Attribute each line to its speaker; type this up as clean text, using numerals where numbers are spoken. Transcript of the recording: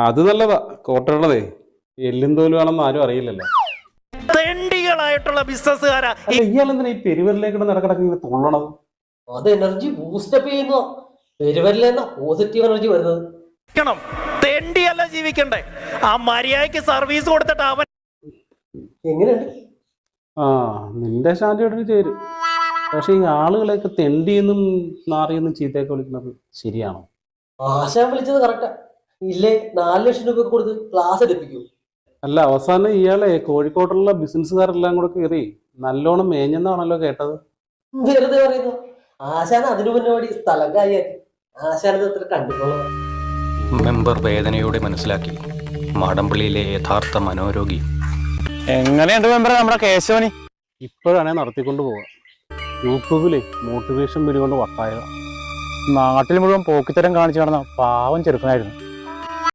Speaker 1: അത് നല്ലതാ. കോട്ടയുള്ളതേ എല്ലും തോലും ആണെന്ന് ആരും അറിയില്ലല്ലോ.
Speaker 2: തെണ്ടികളായിട്ടുള്ള ബിസിനസ്സുകാരാ.
Speaker 1: ഇയാളെന്തിനാ ഈ പെരുവരിലേക്ക് നടക്കിടക്ക് ഇങ്ങനെ തുള്ളണത്?
Speaker 3: അത് എനർജി ബൂസ്റ്റപ്പ് ചെയ്യുന്നു. പെരുവരിലെന്ന പോസിറ്റീവ് എനർജി വരുന്നത്.
Speaker 2: തെണ്ടിയല്ല ജീവിക്കണ്ടേ. ആ മര്യാദയ്ക്ക് സർവീസ് കൊടുത്തിട്ട് അവൻ
Speaker 3: എങ്ങനെയുണ്ട്?
Speaker 1: ആ നിന്റെ ശാന്തിയോടൊരു ചേരും. പക്ഷെ ഈ ആളുകളെയൊക്കെ തെണ്ടിയെന്നും നാറിയെന്നും ചീത്തയൊക്കെ വിളിക്കുന്നത് ശരിയാണോ?
Speaker 3: ആശാൻ വിളിച്ചത് കറക്റ്റാ. ഇല്ലേ 4 ലക്ഷം രൂപ കൊടുത്ത് ക്ലാസ് എടുപ്പിക്കൂ.
Speaker 1: അല്ല, അവസാനം ഇയാളെ കോഴിക്കോട്ടുള്ള ബിസിനസ്സുകാരെല്ലാം കൂടെ കയറി നല്ലോണം മേഞ്ഞെന്നാണല്ലോ കേട്ടത്.
Speaker 3: വെറുതെ പറയുന്നു. ആശാൻ അതിനു മുന്നോടി സ്ഥലം കാര്യാക്കി. ആശാനത് അത്ര കണ്ടിട്ടുള്ളത്.
Speaker 4: മെമ്പർ വേദനയോടെ മനസ്സിലാക്കി മാടമ്പള്ളിയിലെ യഥാർത്ഥ മനോരോഗി.
Speaker 5: എങ്ങനെയുണ്ട് മെമ്പർ നമ്മുടെ കേശവനി?
Speaker 1: ഇപ്പോഴാണെ നടത്തിക്കൊണ്ട് പോവുക. യൂട്യൂബിലെ മോട്ടിവേഷൻ വീഡിയോ കൊണ്ട് വട്ടായ.
Speaker 5: നാട്ടിൽ മുഴുവൻ പോക്കിത്തരം കാണിച്ചു നടന്ന പാവം ചെറുക്കനായിരുന്നു.